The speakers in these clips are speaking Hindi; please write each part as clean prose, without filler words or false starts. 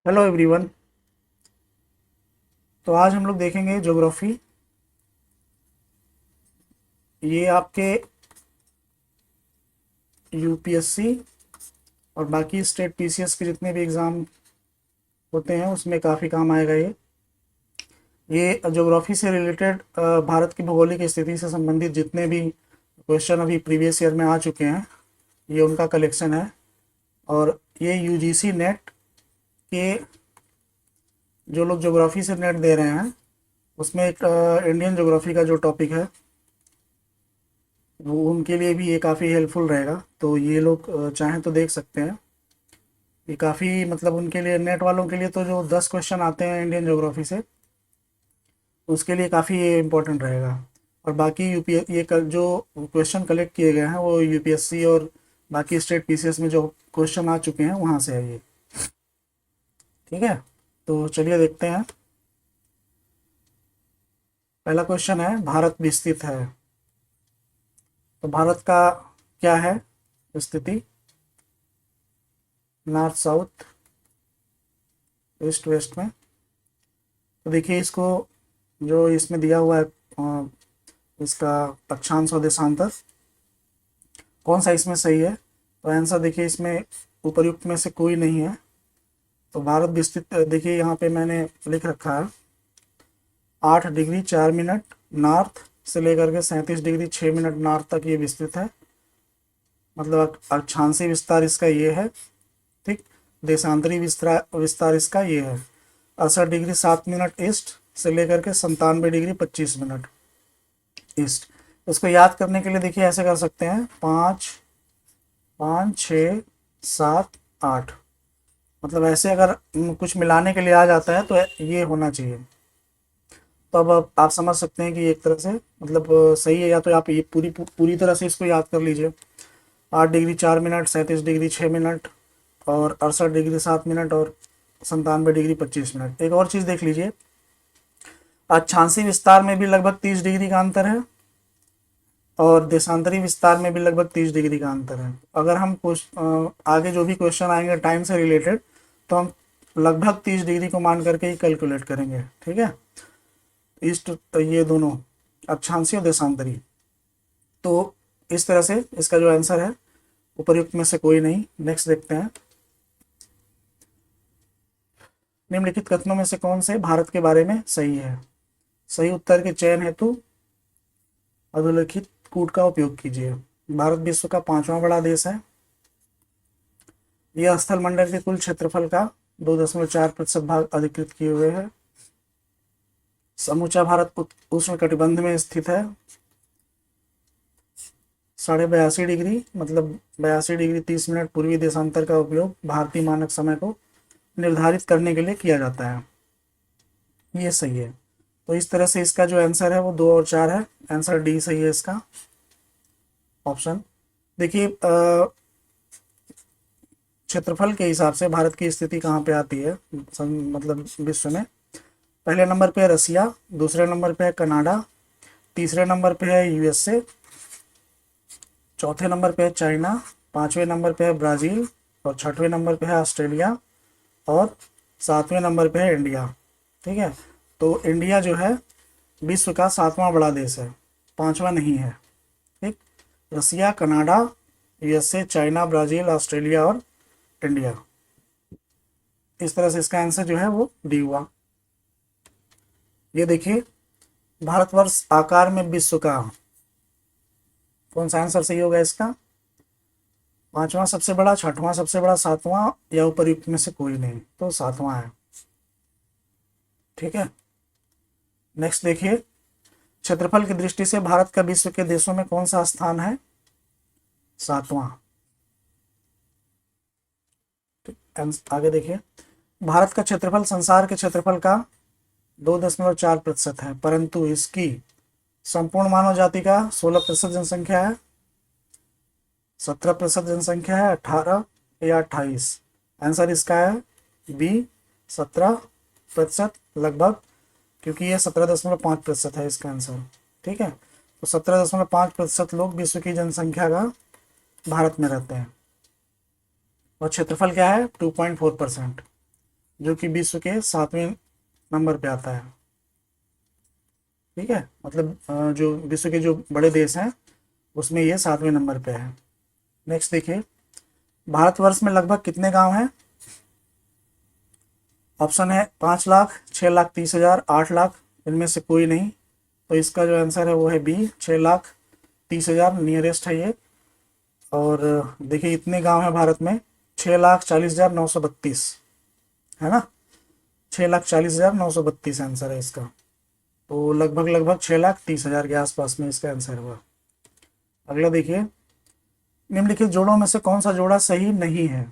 Hello everyone. तो आज हम लोग देखेंगे ज्योग्राफी। ये आपके यूपीएससी और बाकी स्टेट पीसीएस के जितने भी एग्ज़ाम होते हैं उसमें काफ़ी काम आएगा। ये ज्योग्राफी से रिलेटेड भारत की भौगोलिक स्थिति से संबंधित जितने भी क्वेश्चन अभी प्रीवियस ईयर में आ चुके हैं, ये उनका कलेक्शन है। और ये यूजीसी नेट के जो लोग ज्योग्राफी से नेट दे रहे हैं उसमें एक इंडियन ज्योग्राफी का जो टॉपिक है वो उनके लिए भी ये काफ़ी हेल्पफुल रहेगा। तो ये लोग चाहें तो देख सकते हैं। ये काफ़ी मतलब उनके लिए, नेट वालों के लिए तो जो 10 क्वेश्चन आते हैं इंडियन ज्योग्राफी से, उसके लिए काफ़ी ये इम्पोर्टेंट रहेगा। और बाकी जो क्वेश्चन कलेक्ट किए गए हैं वो यूपीएससी और बाकी स्टेट पीसीएस में जो क्वेश्चन आ चुके हैं वहाँ से है ये। ठीक है, तो चलिए देखते हैं। पहला क्वेश्चन है, भारत विस्तृत है। तो भारत का क्या है स्थिति? नॉर्थ साउथ ईस्ट वेस्ट में। तो देखिए इसको, जो इसमें दिया हुआ है इसका अक्षांश और देशांतर, कौन सा इसमें सही है? तो आंसर देखिए इसमें उपर्युक्त में से कोई नहीं है। तो भारत विस्तृत, देखिए यहाँ पे मैंने लिख रखा है 8 डिग्री 4 मिनट नॉर्थ से लेकर के 37 डिग्री 6 मिनट नॉर्थ तक ये विस्तृत है। मतलब अक्षांशीय विस्तार इसका ये है, ठीक। देशांतरी विस्तार इसका ये है 68 डिग्री 7 मिनट ईस्ट से लेकर के 97 डिग्री 25 मिनट ईस्ट। इसको याद करने के लिए देखिए ऐसे कर सकते हैं, 5 5 6 7 8। मतलब ऐसे अगर कुछ मिलाने के लिए आ जाता है तो ये होना चाहिए। तो अब आप समझ सकते हैं कि एक तरह से मतलब सही है। या तो आप ये पूरी तरह से इसको याद कर लीजिए, 8 डिग्री 4 मिनट 37 डिग्री 6 मिनट और 68 डिग्री 7 मिनट और 97 डिग्री 25 मिनट। एक और चीज़ देख लीजिए, अक्षांशीय विस्तार में भी लगभग 30 डिग्री का अंतर है और देशांतरी विस्तार में भी लगभग 30 डिग्री का अंतर है। अगर हम आगे जो भी क्वेश्चन आएंगे टाइम से रिलेटेड, तो हम लगभग 30 डिग्री को मान करके ही कैलकुलेट करेंगे। ठीक है, ईस्ट ये दोनों अक्षांशीय और देशांतरी। तो इस तरह से इसका जो आंसर है उपर्युक्त में से कोई नहीं। नेक्स्ट देखते हैं, निम्नलिखित कथनों में से कौन से भारत के बारे में सही है? सही उत्तर के चयन हेतु अधोलिखित कूट का उपयोग कीजिए। भारत विश्व का 5वां बड़ा देश है। यह स्थल मंडल के कुल क्षेत्रफल का 2.4% भाग अधिकृत किए हुए है। समूचा भारत उष्ण कटिबंध में स्थित है। 82.5 डिग्री मतलब 82 डिग्री 30 मिनट पूर्वी देशांतर का उपयोग भारतीय मानक समय को निर्धारित करने के लिए किया जाता है। ये सही है। तो इस तरह से इसका जो आंसर है वो 2 और 4 है। आंसर डी सही है इसका, ऑप्शन। देखिए क्षेत्रफल के हिसाब से भारत की स्थिति कहाँ पे आती है मतलब विश्व में? पहले नंबर पे है रसिया, दूसरे नंबर पे है कनाडा, तीसरे नंबर पे है यूएसए, चौथे नंबर पे है चाइना, 5वें नंबर पे है ब्राज़ील और 6वें नंबर पे है ऑस्ट्रेलिया और 7वें नंबर पे है इंडिया। ठीक है, तो इंडिया जो है विश्व का 7वां बड़ा देश है, 5वां नहीं है। ठीक, Russia, Canada, USA, China, Brazil, Australia और इंडिया। इस तरह से इसका आंसर जो है वो डी हुआ। ये देखिए, भारतवर्ष आकार में विश्व का कौन सा आंसर सही होगा इसका? 5वां सबसे बड़ा, 6वां सबसे बड़ा, 7वां या उपर्युक्त में से कोई नहीं, तो 7वां है। ठीक है, नेक्स्ट देखिए, क्षेत्रफल की दृष्टि से भारत का विश्व के देशों में कौन सा स्थान है? 7वां। आगे देखिए, भारत का क्षेत्रफल संसार के क्षेत्रफल का 2.4% है, परंतु इसकी संपूर्ण मानव जाति का 16% जनसंख्या है, 17% जनसंख्या है, 18 या 28। आंसर इसका है बी, 17% लगभग, क्योंकि ये 17.5% है इसका आंसर। ठीक है, तो 17.5% लोग विश्व की जनसंख्या का भारत में रहते हैं और क्षेत्रफल क्या है? 2.4%। जो कि विश्व के 7वें नंबर पे आता है। ठीक है, मतलब जो विश्व के जो बड़े देश हैं उसमें ये 7वें नंबर पे है। नेक्स्ट देखिए, भारतवर्ष में लगभग कितने गांव हैं? ऑप्शन है 5 लाख, 6,30,000, 8 लाख, इनमें से कोई नहीं। तो इसका जो आंसर है वो है बी, 6,30,000 नियरेस्ट है ये। और देखिए इतने गांव हैं भारत में, 6,40,932, है ना, 6,40,932 आंसर है इसका। तो लगभग लगभग 6,30,000 के आसपास में इसका आंसर हुआ। अगला देखिए, निम्नलिखित जोड़ों में से कौन सा जोड़ा सही नहीं है?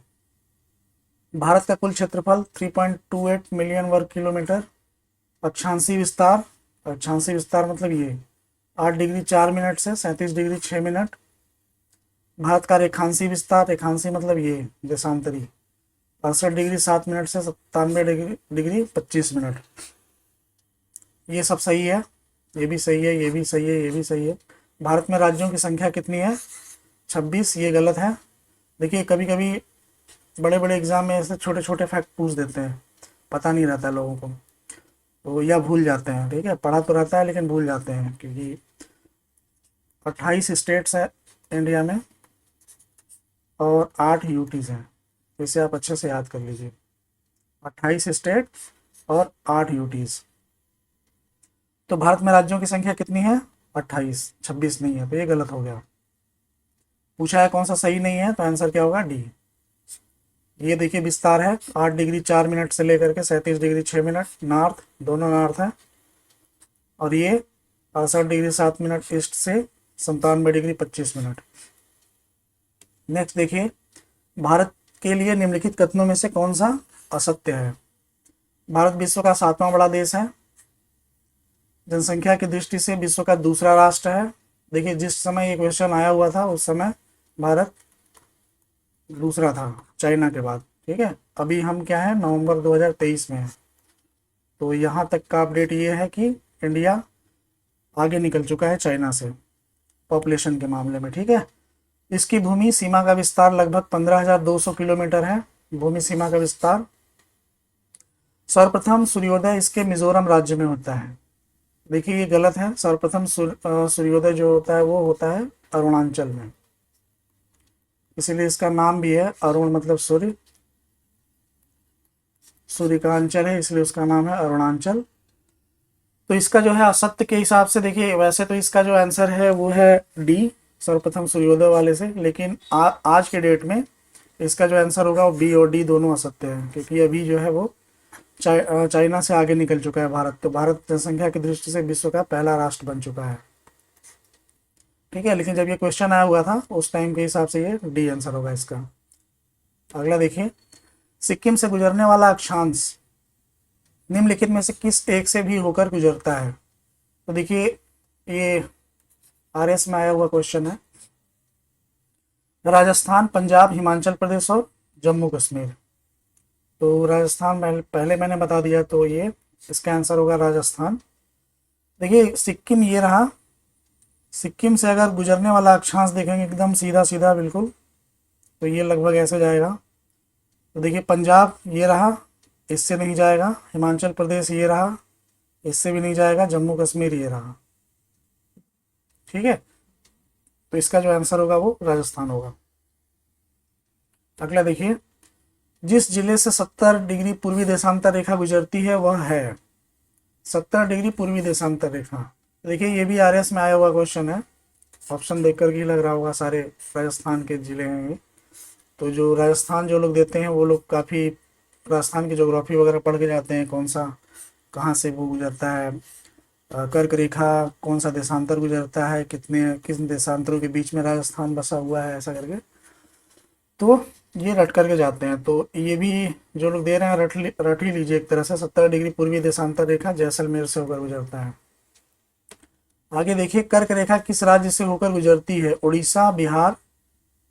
भारत का कुल क्षेत्रफल 3.28 मिलियन वर्ग किलोमीटर। अक्षांशीय विस्तार, अक्षांशीय विस्तार मतलब ये 8 डिग्री 4 मिनट से 37 डिग्री 6 मिनट। भारत का रेखांशीय विस्तार, रेखांशीय मतलब ये देशांतरी, 68 डिग्री 7 मिनट से 97 डिग्री 25 मिनट। ये सब सही है, ये भी सही है, ये भी सही है, ये भी सही है। भारत में राज्यों की संख्या कितनी है? 26, ये गलत है। देखिए कभी कभी बड़े बड़े एग्जाम में ऐसे छोटे छोटे फैक्ट पूछ देते हैं, पता नहीं रहता लोगों को, तो या भूल जाते हैं। ठीक है, पढ़ा तो रहता है लेकिन भूल जाते हैं, क्योंकि 28 स्टेट्स है इंडिया में और 8 यूटीज़ हैं। इसे आप अच्छे से याद कर लीजिए, 28 स्टेट और 8 यूटीज़। तो भारत में राज्यों की संख्या कितनी है? 28, 26 नहीं है, तो ये गलत हो गया। पूछा है कौन सा सही नहीं है, तो आंसर क्या होगा? डी। ये देखिए विस्तार है 8 डिग्री 4 मिनट से लेकर के 37 डिग्री 6 मिनट, नॉर्थ, दोनों नॉर्थ है। और ये 68 डिग्री 7 मिनट ईस्ट से 97 डिग्री 25 मिनट। नेक्स्ट देखिए, भारत के लिए निम्नलिखित कथनों में से कौन सा असत्य है? भारत विश्व का 7वां बड़ा देश है। जनसंख्या की दृष्टि से विश्व का दूसरा राष्ट्र है। देखिए जिस समय ये क्वेश्चन आया हुआ था उस समय भारत दूसरा था चाइना के बाद। ठीक है, अभी हम क्या है, नवंबर 2023 में है। तो यहाँ तक का अपडेट ये है कि इंडिया आगे निकल चुका है चाइना से पॉपुलेशन के मामले में। ठीक है, इसकी भूमि सीमा का विस्तार लगभग 15,200 किलोमीटर है, भूमि सीमा का विस्तार। सर्वप्रथम सूर्योदय इसके मिजोरम राज्य में होता है। देखिए ये गलत है, सर्वप्रथम सूर्योदय जो होता है वो होता है अरुणाचल में, इसीलिए इसका नाम भी है अरुण, मतलब सूर्य, सूर्य का अंचल है इसलिए उसका नाम है अरुणाचल। तो इसका जो है असत्य के हिसाब से देखिए, वैसे तो इसका जो आंसर है वो है डी, सर्वप्रथम सूर्योदय वाले से, लेकिन आज के डेट में इसका जो आंसर होगा वो बी और डी दोनों असत्य हैं, क्योंकि अभी जो है वो चाइना से आगे निकल चुका है भारत। तो भारत जनसंख्या की दृष्टि से विश्व का पहला राष्ट्र बन चुका है। ठीक है, लेकिन जब ये क्वेश्चन आया हुआ था उस टाइम के हिसाब से ये डी आंसर होगा इसका। अगला देखिए, सिक्किम से गुजरने वाला अक्षांश निम्नलिखित में से किस एक से भी होकर गुजरता है? तो देखिए ये आरएस में आया हुआ क्वेश्चन है, राजस्थान, पंजाब, हिमाचल प्रदेश और जम्मू कश्मीर। तो राजस्थान पहले मैंने बता दिया, तो ये इसका आंसर होगा राजस्थान। देखिए सिक्किम ये रहा, सिक्किम से अगर गुजरने वाला अक्षांश देखेंगे एकदम सीधा सीधा बिल्कुल, तो ये लगभग ऐसे जाएगा। तो देखिए पंजाब ये रहा, इससे नहीं जाएगा, हिमाचल प्रदेश ये रहा, इससे भी नहीं जाएगा, जम्मू कश्मीर ये रहा। ठीक है, तो इसका जो आंसर होगा वो राजस्थान होगा। अगला देखिए, जिस जिले से 70 डिग्री पूर्वी देशांतर रेखा गुजरती है वह है, 70 डिग्री पूर्वी देशांतर रेखा। देखिए ये भी आरएस में आया हुआ क्वेश्चन है, ऑप्शन देख कर के लग रहा होगा सारे राजस्थान के जिले हैं ये। तो जो राजस्थान जो लोग देते हैं वो लोग काफ़ी राजस्थान की ज्योग्राफी वगैरह पढ़ के जाते हैं, कौन सा कहाँ से वो गुजरता है, कर्क रेखा कौन सा देशांतर गुजरता है, किस देशांतरों के बीच में राजस्थान बसा हुआ है, ऐसा करके तो ये रट करके जाते हैं। तो ये भी जो लोग दे रहे हैं रट ही लीजिए एक तरह से, 70 डिग्री पूर्वी देशांतर रेखा जैसलमेर से होकर गुजरता है। आगे देखिए, कर्क रेखा किस राज्य से होकर गुजरती है? उड़ीसा, बिहार,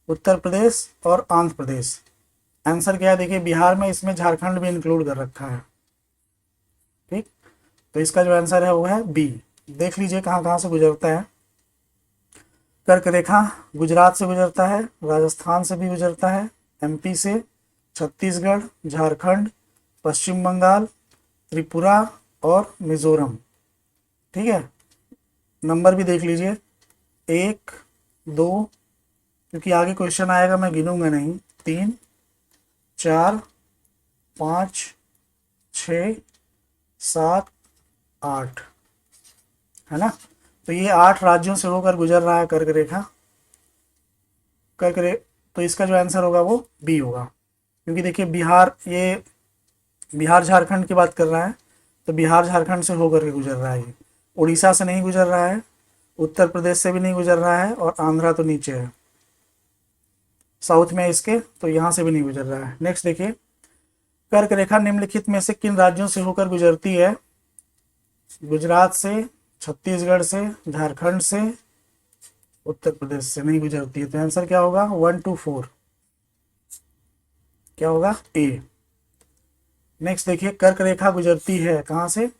उत्तर प्रदेश और आंध्र प्रदेश। आंसर क्या है? देखिए बिहार में, इसमें झारखंड भी इंक्लूड कर रखा है। ठीक, तो इसका जो आंसर है वो है बी। देख लीजिए कहाँ कहाँ से गुजरता है। कर्क रेखा गुजरात से गुजरता है, राजस्थान से भी गुजरता है, एमपी से, छत्तीसगढ़, झारखंड, पश्चिम बंगाल, त्रिपुरा और मिजोरम। ठीक है, नंबर भी देख लीजिए, 1 2, क्योंकि आगे क्वेश्चन आएगा मैं गिनूंगा नहीं, 3 4 5 6 7 8, है ना। तो ये 8 राज्यों से होकर गुजर रहा है कर्क रेखा। तो इसका जो आंसर होगा वो बी होगा, क्योंकि देखिए बिहार झारखंड की बात कर रहा है, तो बिहार झारखंड से होकर के गुजर रहा है ये। उड़ीसा से नहीं गुजर रहा है, उत्तर प्रदेश से भी नहीं गुजर रहा है, और आंध्रा तो नीचे है, साउथ में इसके, तो यहाँ से भी नहीं गुजर रहा है। नेक्स्ट देखिए, कर्क रेखा निम्नलिखित में से किन राज्यों से होकर गुजरती है? गुजरात से, छत्तीसगढ़ से, झारखंड से, उत्तर प्रदेश से नहीं गुजरती है। तो आंसर क्या होगा? 1 2 4, क्या होगा? ए। नेक्स्ट देखिए, कर्क रेखा गुजरती है कहाँ से?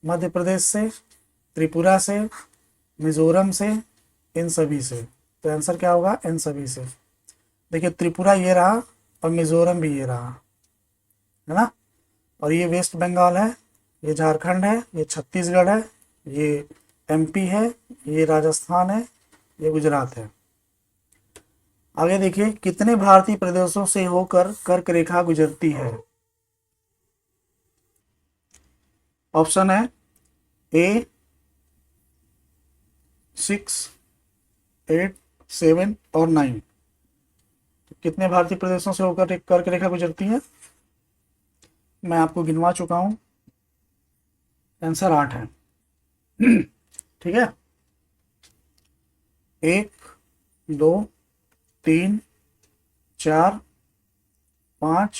मध्य प्रदेश से, त्रिपुरा से, मिजोरम से, इन सभी से। तो आंसर क्या होगा? इन सभी से। देखिए त्रिपुरा ये रहा और मिजोरम भी ये रहा, है ना। और ये वेस्ट बंगाल है, ये झारखंड है, ये छत्तीसगढ़ है, ये एमपी है, ये राजस्थान है, ये गुजरात है। आगे देखिए, कितने भारतीय प्रदेशों से होकर कर्क रेखा गुजरती है? ऑप्शन है ए 6 8 7 और 9। कितने भारतीय प्रदेशों से होकर एक कर्क रेखा गुजरती है? मैं आपको गिनवा चुका हूं, आंसर 8 है। ठीक है, 1 2 3 4 5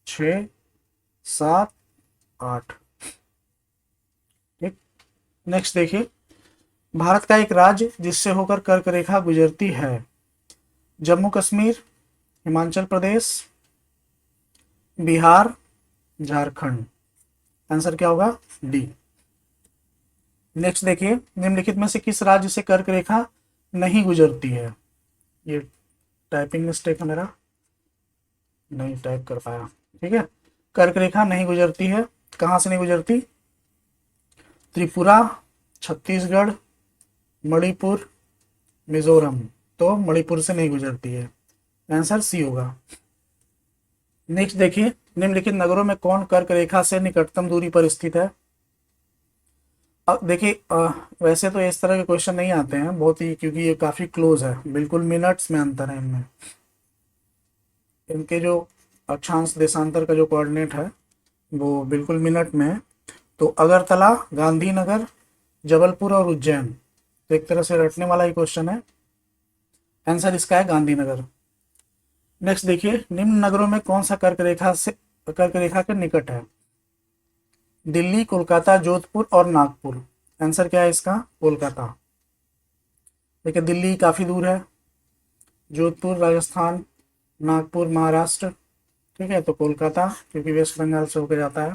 6 7 8। ठीक, नेक्स्ट देखिए, भारत का एक राज्य जिससे होकर कर्क रेखा गुजरती है। जम्मू कश्मीर, हिमाचल प्रदेश, बिहार, झारखंड। आंसर क्या होगा? डी। नेक्स्ट देखिए, निम्नलिखित में से किस राज्य से कर्क रेखा नहीं गुजरती है? ये टाइपिंग मिस्टेक है मेरा, नहीं टाइप कर पाया। ठीक है, कर्क रेखा नहीं गुजरती है, कहाँ से नहीं गुजरती? त्रिपुरा, छत्तीसगढ़, मणिपुर, मिजोरम। तो मणिपुर से नहीं गुजरती है, आंसर सी होगा। नेक्स्ट देखिए, निम्नलिखित नगरों में कौन कर्क रेखा से निकटतम दूरी पर स्थित है? अब देखिए, वैसे तो इस तरह के क्वेश्चन नहीं आते हैं बहुत ही, क्योंकि ये काफ़ी क्लोज है, बिल्कुल मिनट्स में अंतर है इनमें। इनके जो अक्षांश देशांतर का जो कोऑर्डिनेट है वो बिल्कुल मिनट में है। तो अगरतला, गांधीनगर, जबलपुर और उज्जैन, तो एक तरह से रटने वाला ही क्वेश्चन है। आंसर इसका है गांधीनगर। नेक्स्ट देखिए, निम्न नगरों में कौन सा कर्क रेखा के निकट है? दिल्ली, कोलकाता, जोधपुर और नागपुर। आंसर क्या है इसका? कोलकाता। देखिए दिल्ली काफ़ी दूर है, जोधपुर राजस्थान, नागपुर महाराष्ट्र। ठीक है, तो कोलकाता, क्योंकि वेस्ट बंगाल से होकर जाता है।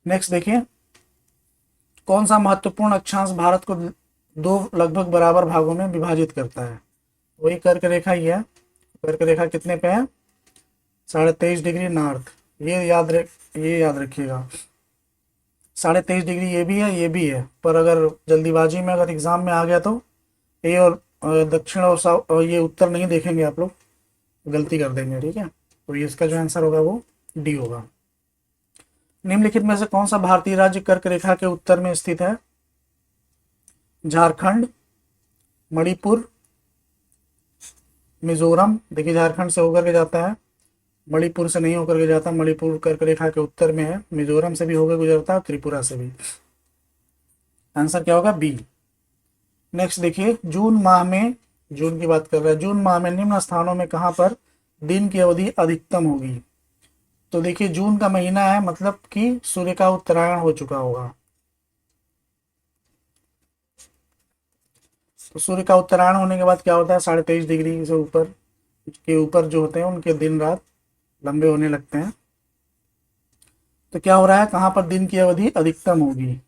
नेक्स्ट देखिए, कौन सा महत्वपूर्ण अक्षांश भारत को दो लगभग बराबर भागों में विभाजित करता है? वही कर्क रेखा ही है। कर्क रेखा कितने पे है? 23.5 डिग्री नॉर्थ। ये याद रखिएगा, 23.5 डिग्री ये भी है, ये भी है। पर अगर जल्दीबाजी में अगर एग्जाम में आ गया तो ये और दक्षिण और ये उत्तर नहीं देखेंगे आप लोग, गलती कर देंगे। ठीक है, तो ये इसका जो आंसर होगा वो डी होगा। निम्नलिखित में से कौन सा भारतीय राज्य कर्क रेखा के उत्तर में स्थित है? झारखंड, मणिपुर, मिजोरम। देखिए झारखंड से होकर के जाता है, मणिपुर से नहीं होकर के जाता। मणिपुर कर्क रेखा के उत्तर में है, मिजोरम से भी होकर गुजरता है, त्रिपुरा से भी। आंसर क्या होगा? बी। नेक्स्ट देखिए, जून माह में, जून की बात कर रहा है, जून माह में निम्न स्थानों में कहां पर दिन की अवधि अधिकतम होगी? तो देखिए जून का महीना है, मतलब कि सूर्य का उत्तरायण हो चुका होगा। तो सूर्य का उत्तरायण होने के बाद क्या होता है? 23.5 डिग्री से ऊपर के ऊपर जो होते हैं उनके दिन रात लंबे होने लगते हैं। तो क्या हो रहा है? कहां पर दिन की अवधि अधिकतम होगी?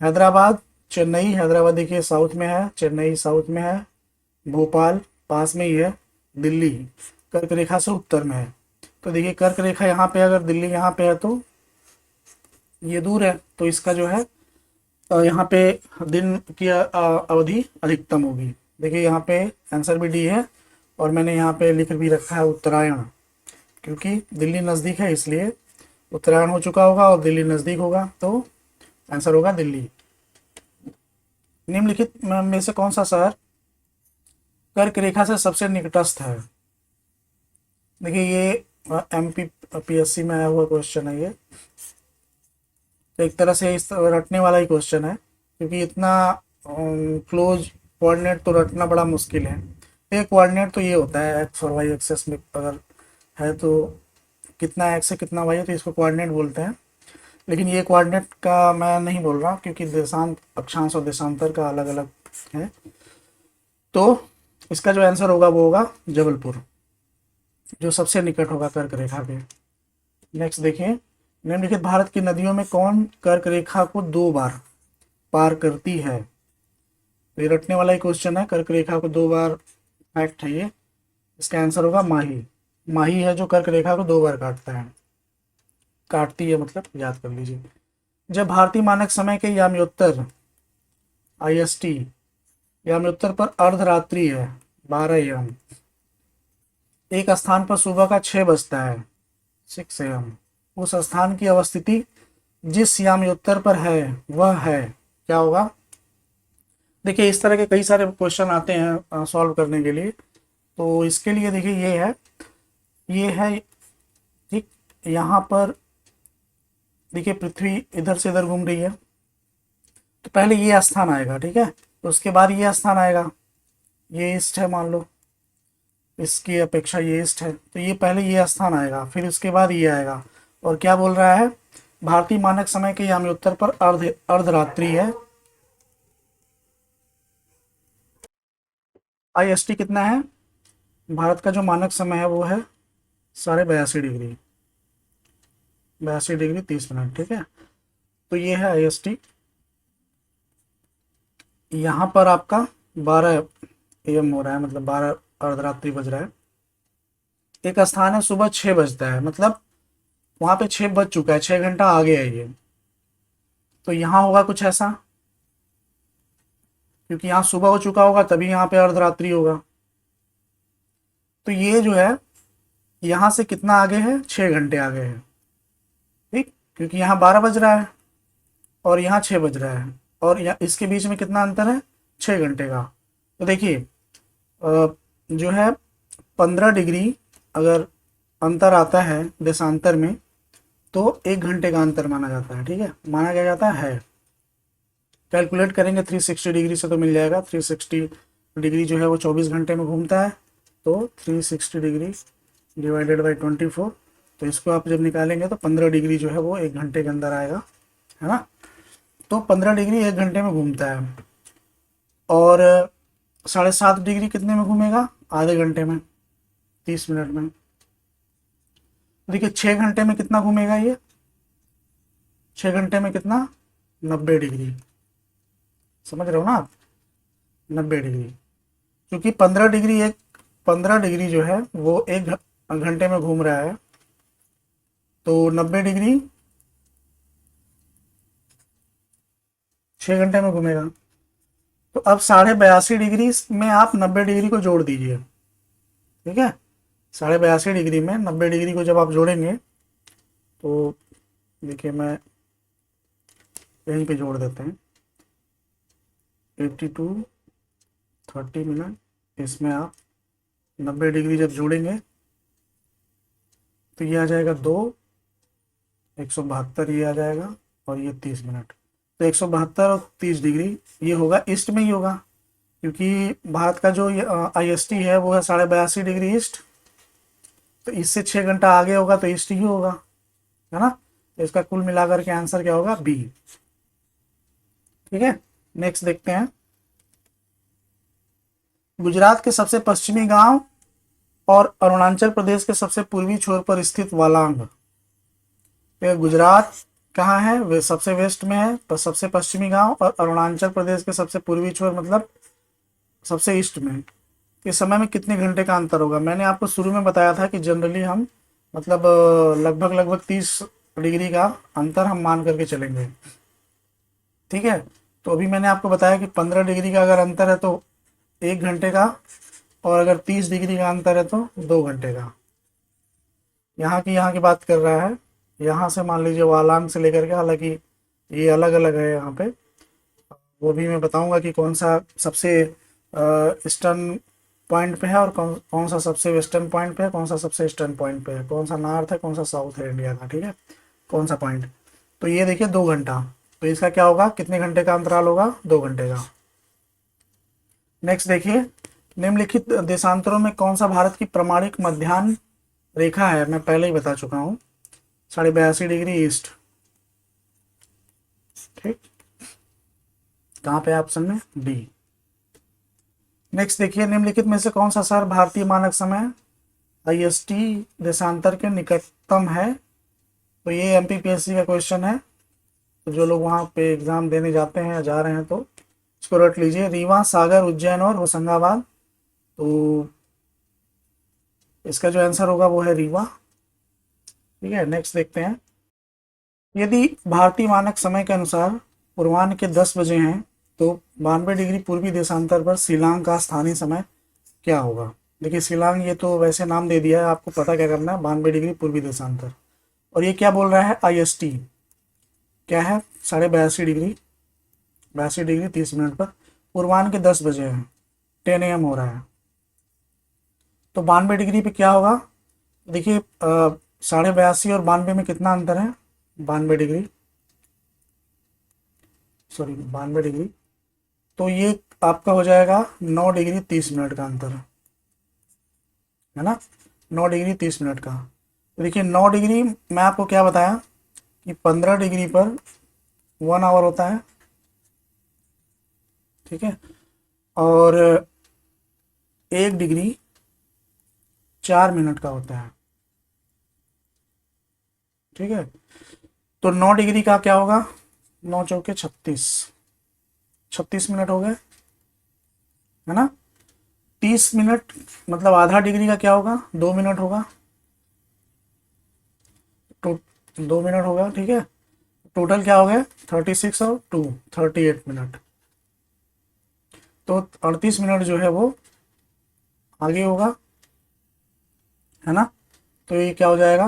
हैदराबाद, चेन्नई। हैदराबाद देखिए साउथ में है, चेन्नई साउथ में है, भोपाल पास में ही है, दिल्ली कर्क रेखा से उत्तर में है। तो देखिए कर्क रेखा यहाँ पे, अगर दिल्ली यहाँ पे है तो ये दूर है, तो इसका जो है यहाँ पे दिन की अवधि अधिकतम होगी। देखिए यहाँ पे आंसर भी डी है, और मैंने यहाँ पे लिख भी रखा है उत्तरायण, क्योंकि दिल्ली नज़दीक है इसलिए उत्तरायण हो चुका होगा और दिल्ली नज़दीक होगा, तो आंसर होगा दिल्ली। निम्नलिखित में से कौन सा शहर कर्क रेखा से सबसे निकटस्थ है? देखिए ये एमपी पीएससी में आया हुआ क्वेश्चन है, ये तो एक तरह से इस रटने वाला ही क्वेश्चन है, क्योंकि इतना क्लोज कोऑर्डिनेट तो रटना बड़ा मुश्किल है। एक कोऑर्डिनेट तो ये होता है एक्स और वाई एक्सेस में अगर है तो कितना एक्स है कितना वाई है, तो इसको कोऑर्डिनेट बोलते हैं। लेकिन ये कोऑर्डिनेट का मैं नहीं बोल रहा, क्योंकि देशांत, अक्षांश और देशांतर का अलग अलग है। तो इसका जो आंसर होगा वो होगा जबलपुर, जो सबसे निकट होगा कर्क रेखा के। नेक्स्ट देखिए, निम्नलिखित भारत की नदियों में कौन कर्क रेखा को 2 बार पार करती है? ये रटने वाला ही क्वेश्चन है, कर्क रेखा को 2 बार फैक्ट है ये। इसका आंसर होगा माही। माही है जो कर्क रेखा को 2 बार काटता है, काटती है मतलब, याद कर लीजिए। जब भारतीय मानक समय के याम्योत्तर IST याम्योत्तर पर अर्धरात्रि है 12 AM, एक स्थान पर सुबह का 6 बजता है 6 AM, उस स्थान की अवस्थिति जिस याम्योत्तर पर है वह है, क्या होगा? देखिए इस तरह के कई सारे क्वेश्चन आते हैं सॉल्व करने के लिए, तो इसके लिए देखिए ये है ठीक, यहाँ पर देखिए पृथ्वी इधर से इधर घूम रही है, तो पहले ये स्थान आएगा, ठीक है, तो उसके बाद ये स्थान आएगा, ये ईस्ट है मान लो, इसकी अपेक्षा ये ईस्ट है, तो ये पहले ये स्थान आएगा, फिर उसके बाद ये आएगा। और क्या बोल रहा है? भारतीय मानक समय के याम्योत्तर पर अर्धरात्रि है। IST कितना है? भारत का जो मानक समय है वो है 82.5 डिग्री, 82 डिग्री 30 मिनट, ठीक है। तो ये है IST। यहाँ पर आपका 12 AM हो रहा है, मतलब 12 अर्धरात्रि बज रहा है। एक स्थान है सुबह 6 बजता है, मतलब वहाँ पे 6 बज चुका है, 6 घंटा आगे है ये। तो यहाँ होगा कुछ ऐसा, क्योंकि यहाँ सुबह हो चुका होगा तभी यहाँ पे अर्धरात्रि होगा। तो ये जो है यहाँ से कितना आगे है? 6 घंटे आगे है, ठीक, क्योंकि यहाँ 12 बज रहा है और यहाँ 6 बज रहा है, और यहाँ इसके बीच में कितना अंतर है? 6 घंटे का। तो देखिए जो है 15 डिग्री अगर अंतर आता है देशांतर में, तो 1 घंटे का अंतर माना जाता है, ठीक है, माना क्या जाता है। कैलकुलेट करेंगे 360 डिग्री से तो मिल जाएगा, 360 डिग्री जो है वो 24 घंटे में घूमता है, तो 360 डिग्री डिवाइडेड बाई 24, तो इसको आप जब निकालेंगे तो 15 डिग्री जो है वो 1 घंटे के अंदर आएगा, है ना। तो 15 डिग्री 1 घंटे में घूमता है, और 7.5 डिग्री कितने में घूमेगा? आधे घंटे में, 30 मिनट में। देखिए 6 घंटे में कितना घूमेगा ये? 6 घंटे में कितना? 90 डिग्री, समझ रहे हो ना आप? 90 डिग्री, क्योंकि 15 डिग्री जो है वो 1 घंटे में घूम रहा है, तो 90 डिग्री 6 घंटे में घूमेगा। तो अब 82.5 डिग्री में आप 90 डिग्री को जोड़ दीजिए, ठीक है। 82.5 डिग्री में 90 डिग्री को जब आप जोड़ेंगे तो देखिए मैं यहीं पे जोड़ देते हैं, 82 30 मिनट, इसमें आप 90 डिग्री जब जोड़ेंगे तो ये आ जाएगा 2, 172 ये आ जाएगा, और ये 30 मिनट। तो 172 और 30 डिग्री ये होगा ईस्ट में ही होगा, क्योंकि भारत का जो IST है वो है 82.5 डिग्री ईस्ट, तो इससे 6 घंटा आगे होगा तो ईस्ट ही होगा, है ना। तो इसका कुल मिलाकर के आंसर क्या होगा? बी, ठीक है। नेक्स्ट देखते हैं, गुजरात के सबसे पश्चिमी गांव और अरुणाचल प्रदेश के सबसे पूर्वी छोर पर स्थित वालांग। तो गुजरात कहाँ है? वे सबसे वेस्ट में है, पर सबसे पश्चिमी गांव, और अरुणाचल प्रदेश के सबसे पूर्वी छोर मतलब सबसे ईस्ट में। इस समय में कितने घंटे का अंतर होगा? मैंने आपको शुरू में बताया था कि जनरली हम मतलब लगभग लगभग 30 डिग्री का अंतर हम मान करके चलेंगे। ठीक है, तो अभी मैंने आपको बताया कि 15 डिग्री का अगर अंतर है तो 1 घंटे का, और अगर 30 डिग्री का अंतर है तो 2 घंटे का। यहाँ की बात कर रहा है, यहाँ से मान लीजिए वालांग से लेकर के, हालांकि ये अलग अलग है यहाँ पे, वो भी मैं बताऊंगा कि कौन सा सबसे ईस्टर्न पॉइंट पे है और कौन कौन सा सबसे वेस्टर्न पॉइंट पे है, कौन सा सबसे ईस्टर्न पॉइंट पे है, कौन सा नॉर्थ है कौन सा साउथ है इंडिया का। ठीक है, कौन सा पॉइंट। तो ये देखिए 2 घंटा, तो इसका क्या होगा, कितने घंटे का अंतराल होगा, 2 घंटे का। नेक्स्ट देखिए, निम्नलिखित देशांतरों में कौन सा भारत की प्रमाणिक मध्याह्न रेखा है, मैं पहले ही बता चुका हूँ, 82.5 डिग्री ईस्ट। ठीक, कहाँ पे ऑप्शन में, डी। नेक्स्ट देखिए, निम्नलिखित में से कौन सा शहर भारतीय मानक समय IST देशांतर के निकटतम है। तो ये MPPSC का क्वेश्चन है, तो जो लोग वहाँ पे एग्जाम देने जाते हैं या जा रहे हैं तो इसको रट लीजिए, रीवा, सागर, उज्जैन और होशंगाबाद। तो इसका जो आंसर होगा वो है रीवा। ठीक है, नेक्स्ट देखते हैं, यदि भारतीय मानक समय के अनुसार पूर्वाह्न के 10 बजे हैं तो 92 डिग्री पूर्वी देशांतर पर शिलांग का स्थानीय समय क्या होगा। देखिए शिलांग, ये तो वैसे नाम दे दिया है, आपको पता क्या करना है, 92 डिग्री पूर्वी देशांतर। और ये क्या बोल रहा है, IST क्या है, 82.5 डिग्री, 82 डिग्री 30 मिनट पर पूर्वाह्न के 10 बजे है, 10 AM हो रहा है। तो 92 डिग्री पे क्या होगा, देखिए 82.5 और 92 में कितना अंतर है, 92 डिग्री, सॉरी 92 डिग्री, तो ये आपका हो जाएगा 9 डिग्री 30 मिनट का अंतर, है ना, 9 डिग्री 30 मिनट का। तो देखिए 9 डिग्री, मैं आपको क्या बताया कि 15 डिग्री पर 1 आवर होता है। ठीक है, और 1 डिग्री 4 मिनट का होता है। ठीक है, तो 9 डिग्री का क्या होगा, 9 चौके 36, 36 मिनट हो गए, है ना। 30 मिनट मतलब आधा डिग्री का क्या होगा, 2 मिनट होगा, तो 2 मिनट होगा। ठीक है, टोटल क्या हो गया, 36 और 2 38 मिनट, तो 38 मिनट जो है वो आगे होगा, है ना। तो ये क्या हो जाएगा,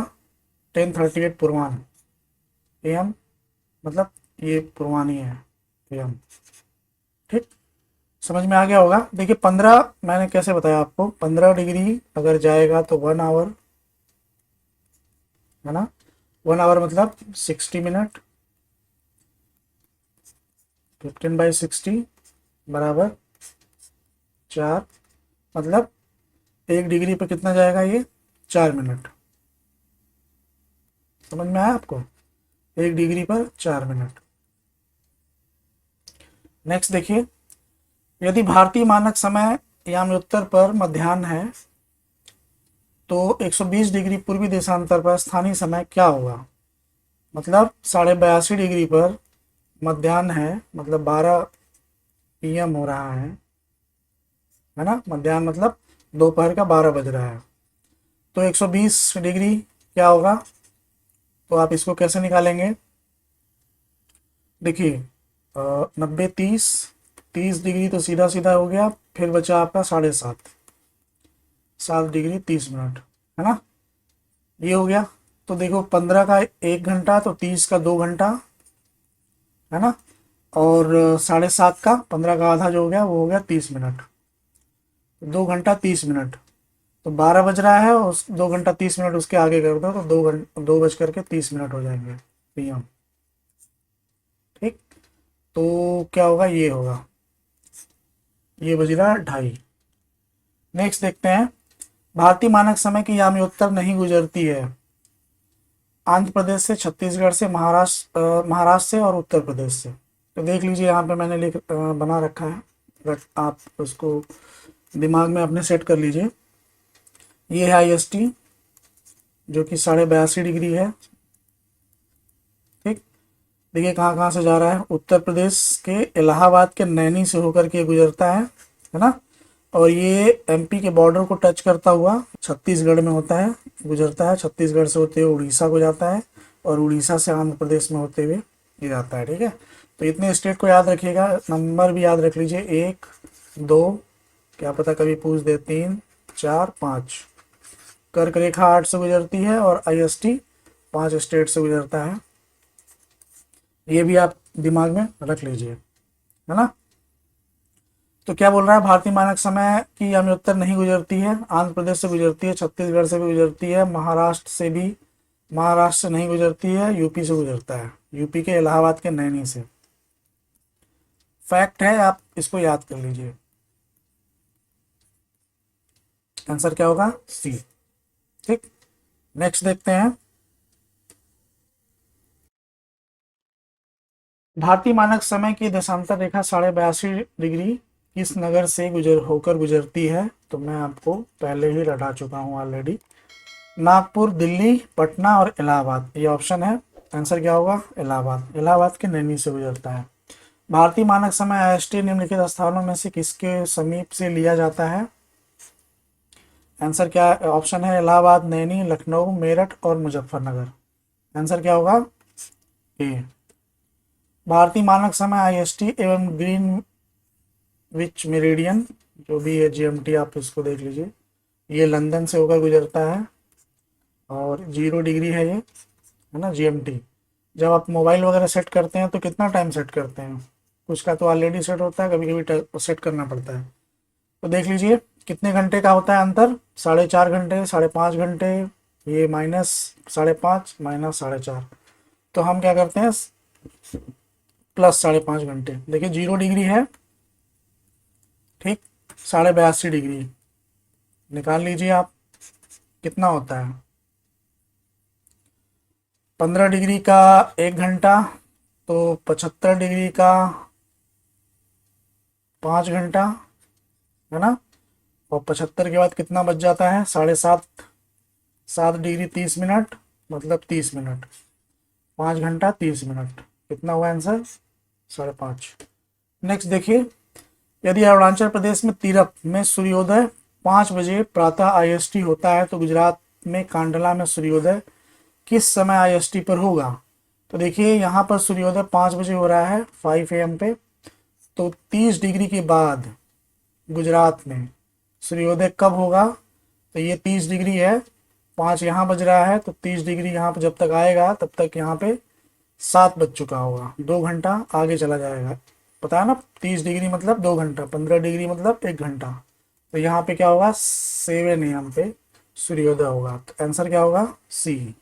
10:38 पूर्वाह्न AM, मतलब ये पूर्वाह्न ही है AM। ठीक, समझ में आ गया होगा। देखिए 15, मैंने कैसे बताया आपको, 15 डिग्री अगर जाएगा तो 1 आवर, है ना, 1 आवर मतलब 60 मिनट, 15/60 बराबर 4, मतलब 1 डिग्री पे कितना जाएगा, ये 4 मिनट। समझ में आया आपको, 1 डिग्री पर 4 मिनट। नेक्स्ट देखिए, यदि भारतीय मानक समय याम्योत्तर पर मध्याह्न है तो 120 डिग्री पूर्वी देशांतर पर स्थानीय समय क्या होगा। मतलब 82.5 डिग्री पर मध्याह्न है, मतलब 12 PM हो रहा है ना, मध्याह्न मतलब दोपहर का 12 बज रहा है, तो 120 डिग्री क्या होगा, तो आप इसको कैसे निकालेंगे, देखिए 90 30, 30 डिग्री तो सीधा सीधा हो गया, फिर बचा आपका 7.5, 7 डिग्री 30 मिनट, है ना, ये हो गया। तो देखो 15 का 1 घंटा, तो 30 का 2 घंटा, है ना, और 7.5 का 15 का आधा जो हो गया वो हो गया 30 मिनट, 2 घंटा 30 मिनट, तो 12 बज रहा है, उस 2 घंटा 30 मिनट उसके आगे कर दो तो 2 बज करके 30 मिनट हो जाएंगे PM। ठीक, तो क्या होगा, ये होगा, ये बज रहा 2:30। नेक्स्ट देखते हैं, भारतीय मानक समय की याम्योत्तर नहीं गुजरती है आंध्र प्रदेश से, छत्तीसगढ़ से, महाराष्ट्र से और उत्तर प्रदेश से। तो देख लीजिए यहाँ पे मैंने बना रखा है, बट आप उसको दिमाग में अपने सेट कर लीजिए। ये है IST जो कि 82.5 डिग्री है। ठीक, देखिए कहाँ कहाँ से जा रहा है, उत्तर प्रदेश के इलाहाबाद के नैनी से होकर के गुजरता है ना, और ये एमपी के बॉर्डर को टच करता हुआ छत्तीसगढ़ में होता है, गुजरता है, छत्तीसगढ़ से होते हुए उड़ीसा को जाता है और उड़ीसा से आंध्र प्रदेश में होते हुए ये जाता है। ठीक है, तो इतने स्टेट को याद रखिएगा, नंबर भी याद रख लीजिए, 1 2, क्या पता कभी पूछ दे, 3 4 5। कर्क रेखा 8 से गुजरती है और आईएसटी 5 स्टेट से गुजरता है, ये भी आप दिमाग में रख लीजिए, है ना। तो क्या बोल रहा है, भारतीय मानक समय की अमृतसर नहीं गुजरती है, आंध्र प्रदेश से गुजरती है, छत्तीसगढ़ से भी गुजरती है, महाराष्ट्र से भी, महाराष्ट्र से नहीं गुजरती है, यूपी से गुजरता है, यूपी के इलाहाबाद के नैनी से। फैक्ट है, आप इसको याद कर लीजिए। आंसर क्या होगा, सी। ठीक, नेक्स्ट देखते हैं। भारतीय मानक समय की देशांतर रेखा 82.5 डिग्री किस नगर से होकर गुजरती है, तो मैं आपको पहले ही रटा चुका हूँ ऑलरेडी, नागपुर, दिल्ली, पटना और इलाहाबाद, ये ऑप्शन है। आंसर क्या होगा, इलाहाबाद, इलाहाबाद के नैनी से गुजरता है। भारतीय मानक समय आईएसटी निम्नलिखित स्थानों में से किसके समीप से लिया जाता है। आंसर क्या, ऑप्शन है इलाहाबाद, नैनी, लखनऊ, मेरठ और मुजफ्फरनगर। आंसर क्या होगा, ए। भारतीय मानक समय आईएसटी एवं ग्रीनविच मेरिडियन, जो भी है जीएमटी, आप इसको देख लीजिए, ये लंदन से होकर गुजरता है और 0 डिग्री है ये, है ना, जीएमटी। जब आप मोबाइल वगैरह सेट करते हैं तो कितना टाइम सेट करते हैं, कुछ का तो ऑलरेडी सेट होता है, कभी कभी सेट करना पड़ता है। तो देख लीजिए कितने घंटे का होता है अंतर, 4.5 घंटे, 5.5 घंटे, ये माइनस 5.5 माइनस 4.5, तो हम क्या करते हैं प्लस 5.5 घंटे। देखिए 0 डिग्री है, ठीक, 82.5 डिग्री निकाल लीजिए आप, कितना होता है, 15 डिग्री का 1 घंटा, तो 75 डिग्री का 5 घंटा, है ना। और 75 के बाद कितना बच जाता है, 7.5, 7 डिग्री 30 मिनट, मतलब 30 मिनट, 5 घंटा 30 मिनट, कितना हुआ आंसर, 5.5। नेक्स्ट देखिए, यदि अरुणाचल प्रदेश में तीरप में सूर्योदय 5 बजे प्रातः आईएसटी होता है, तो गुजरात में कांडला में सूर्योदय किस समय आईएसटी पर होगा। तो देखिए यहाँ पर सूर्योदय 5 बजे हो रहा है, 5 AM पे, तो 30 डिग्री के बाद गुजरात में सूर्योदय कब होगा, तो ये 30 डिग्री है, 5 यहाँ बज रहा है, तो 30 डिग्री यहाँ पर जब तक आएगा तब तक यहाँ पे 7 बज चुका होगा, 2 घंटा आगे चला जाएगा, पता है ना, 30 डिग्री मतलब 2 घंटा, 15 डिग्री मतलब 1 घंटा, तो यहाँ पे क्या होगा, 7 AM पे सूर्योदय होगा। तो आंसर क्या होगा, सी।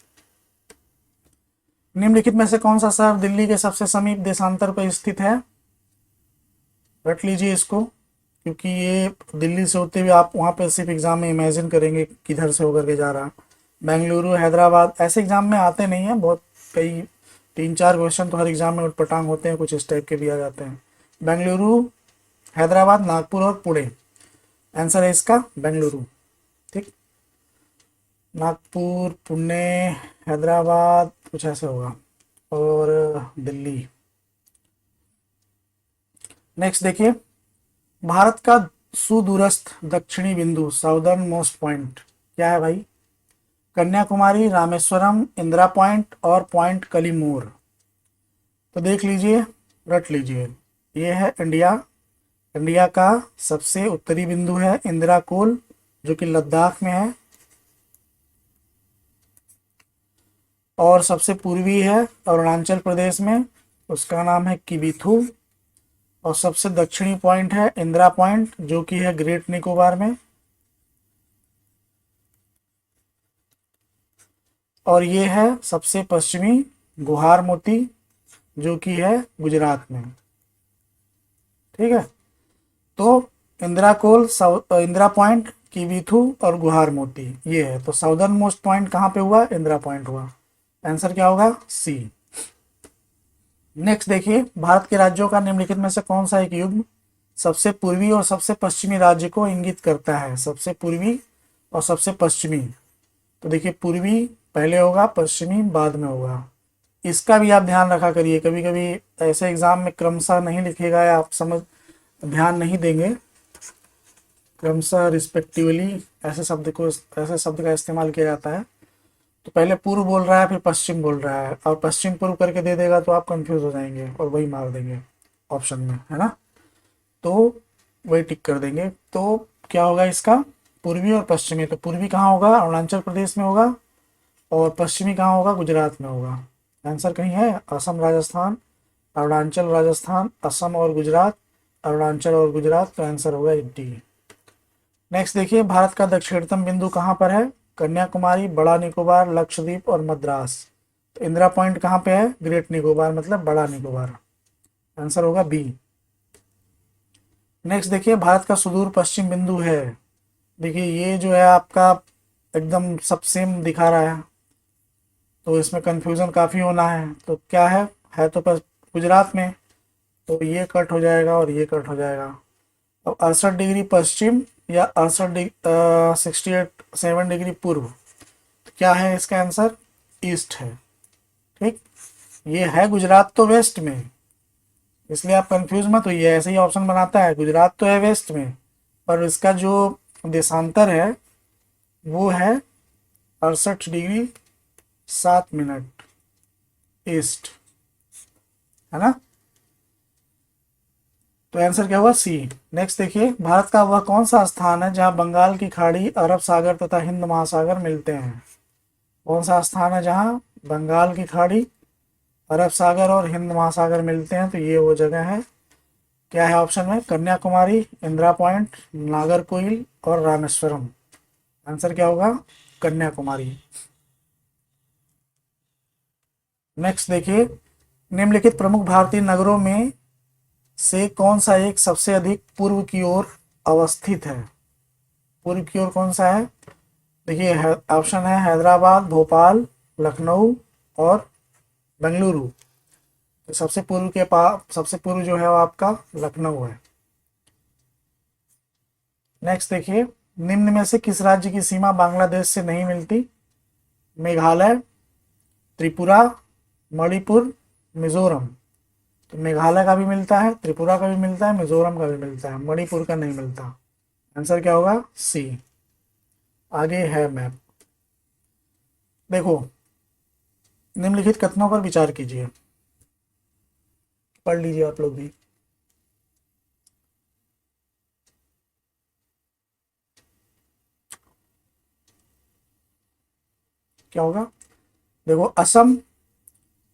निम्नलिखित में से कौन सा शहर दिल्ली के सबसे समीप देशांतर पर स्थित है, रट लीजिए इसको, क्योंकि ये दिल्ली से होते हुए आप वहाँ पे सिर्फ एग्जाम में इमेजिन करेंगे किधर से होकर के जा रहा। बेंगलुरु, हैदराबाद, ऐसे एग्जाम में आते नहीं हैं, बहुत कई 3-4 क्वेश्चन तो हर एग्जाम में उटपटांग होते हैं, कुछ इस टाइप के भी आ जाते हैं। बेंगलुरु, हैदराबाद, नागपुर और पुणे, आंसर है इसका बेंगलुरु। ठीक, नागपुर, पुणे, हैदराबाद, कुछ ऐसे होगा, और दिल्ली। नेक्स्ट देखिए, भारत का सुदूरस्थ दक्षिणी बिंदु, साउदर्न मोस्ट पॉइंट क्या है भाई, कन्याकुमारी, रामेश्वरम, इंदिरा पॉइंट और पॉइंट कलिमोर। तो देख लीजिए, रट लीजिए, ये है इंडिया, इंडिया का सबसे उत्तरी बिंदु है इंदिरा कोल, जो कि लद्दाख में है, और सबसे पूर्वी है अरुणाचल प्रदेश में, उसका नाम है किबिथू, और सबसे दक्षिणी पॉइंट है इंदिरा पॉइंट, जो कि है ग्रेट निकोबार में, और ये है सबसे पश्चिमी गुहार मोती, जो कि है गुजरात में। ठीक है, तो इंदिरा कोल, इंदिरा पॉइंट, किबिथू और गुहार मोती ये है। तो साउदर्न मोस्ट पॉइंट कहाँ पे हुआ, इंदिरा पॉइंट हुआ। आंसर क्या होगा, सी। नेक्स्ट देखिए, भारत के राज्यों का निम्नलिखित में से कौन सा एक युग्म सबसे पूर्वी और सबसे पश्चिमी राज्य को इंगित करता है, सबसे पूर्वी और सबसे पश्चिमी। तो देखिए पूर्वी पहले होगा, पश्चिमी बाद में होगा, इसका भी आप ध्यान रखा करिए, कभी कभी ऐसे एग्जाम में क्रमशः नहीं लिखेगा या आप समझ ध्यान नहीं देंगे, क्रमशः, रिस्पेक्टिवली, ऐसे शब्द का इस्तेमाल किया जाता है। तो पहले पूर्व बोल रहा है फिर पश्चिम बोल रहा है, और पश्चिम पूर्व करके दे देगा तो आप कंफ्यूज हो जाएंगे और वही मार देंगे ऑप्शन में, है ना। तो वही टिक कर देंगे। तो क्या होगा इसका, पूर्वी और पश्चिमी। तो पूर्वी कहाँ होगा, अरुणाचल प्रदेश में होगा, और पश्चिमी कहाँ होगा, गुजरात में होगा। आंसर कहीं है, असम राजस्थान, अरुणाचल राजस्थान, असम और गुजरात, अरुणाचल और गुजरात। तो आंसर होगा डी। नेक्स्ट देखिए, भारत का दक्षिणतम बिंदु कहाँ पर है, कन्याकुमारी, बड़ा निकोबार, लक्षद्वीप और मद्रास। तो इंदिरा पॉइंट कहाँ पे है, ग्रेट निकोबार, मतलब बड़ा निकोबार। आंसर होगा बी। नेक्स्ट देखिए, भारत का सुदूर पश्चिम बिंदु है। देखिए ये जो है आपका एकदम सब सेम दिखा रहा है, तो इसमें कंफ्यूजन काफ़ी होना है। तो क्या है तो गुजरात में। तो ये कट हो जाएगा और ये कट हो जाएगा। अब 68 डिग्री पश्चिम या 67 डिग्री पूर्व, तो क्या है इसका आंसर, ईस्ट है। ठीक, ये है गुजरात तो वेस्ट में, इसलिए आप कंफ्यूज मत होइए, ऐसे ही ऑप्शन बनाता है, गुजरात तो है वेस्ट में, पर इसका जो देशांतर है वो है 68 डिग्री 7 मिनट ईस्ट, है ना। तो आंसर क्या हुआ, सी। नेक्स्ट देखिए, भारत का वह कौन सा स्थान है जहां बंगाल की खाड़ी, अरब सागर तथा हिंद महासागर मिलते हैं। कौन सा स्थान है जहां बंगाल की खाड़ी, अरब सागर और हिंद महासागर मिलते हैं। तो ये वो जगह है। क्या है ऑप्शन में, कन्याकुमारी, इंदिरा पॉइंट, नागरकोइल और रामेश्वरम। आंसर क्या होगा, कन्याकुमारी। नेक्स्ट देखिए, निम्नलिखित प्रमुख भारतीय नगरों में से कौन सा एक सबसे अधिक पूर्व की ओर अवस्थित है। पूर्व की ओर कौन सा है, देखिए ऑप्शन है हैदराबाद, भोपाल, लखनऊ और बेंगलुरु। तो सबसे पूर्व के पास, सबसे पूर्व जो है वो आपका लखनऊ है। नेक्स्ट देखिए, निम्न में से किस राज्य की सीमा बांग्लादेश से नहीं मिलती। मेघालय, त्रिपुरा, मणिपुर, मिजोरम। तो मेघालय का भी मिलता है, त्रिपुरा का भी मिलता है, मिजोरम का भी मिलता है, मणिपुर का नहीं मिलता। आंसर क्या होगा, सी। आगे है मैप। देखो, निम्नलिखित कथनों पर विचार कीजिए, पढ़ लीजिए आप लोग भी। क्या होगा, देखो, असम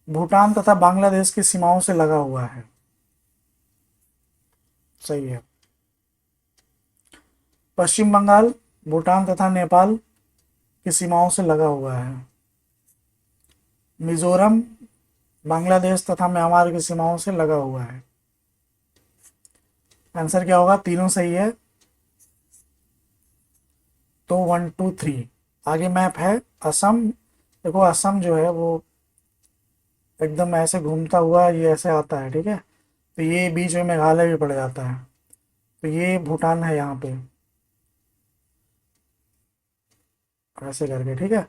भूटान तथा बांग्लादेश की सीमाओं से लगा हुआ है, सही है। पश्चिम बंगाल भूटान तथा नेपाल की सीमाओं से लगा हुआ है। मिजोरम बांग्लादेश तथा म्यांमार की सीमाओं से लगा हुआ है। आंसर क्या होगा, तीनों सही है। तो 1 2 3। आगे मैप है, असम। देखो असम जो है वो एकदम ऐसे घूमता हुआ ये ऐसे आता है, ठीक है। तो ये बीच में मेघालय भी पड़ जाता है, तो ये भूटान है यहाँ पे, ऐसे करके, ठीक है।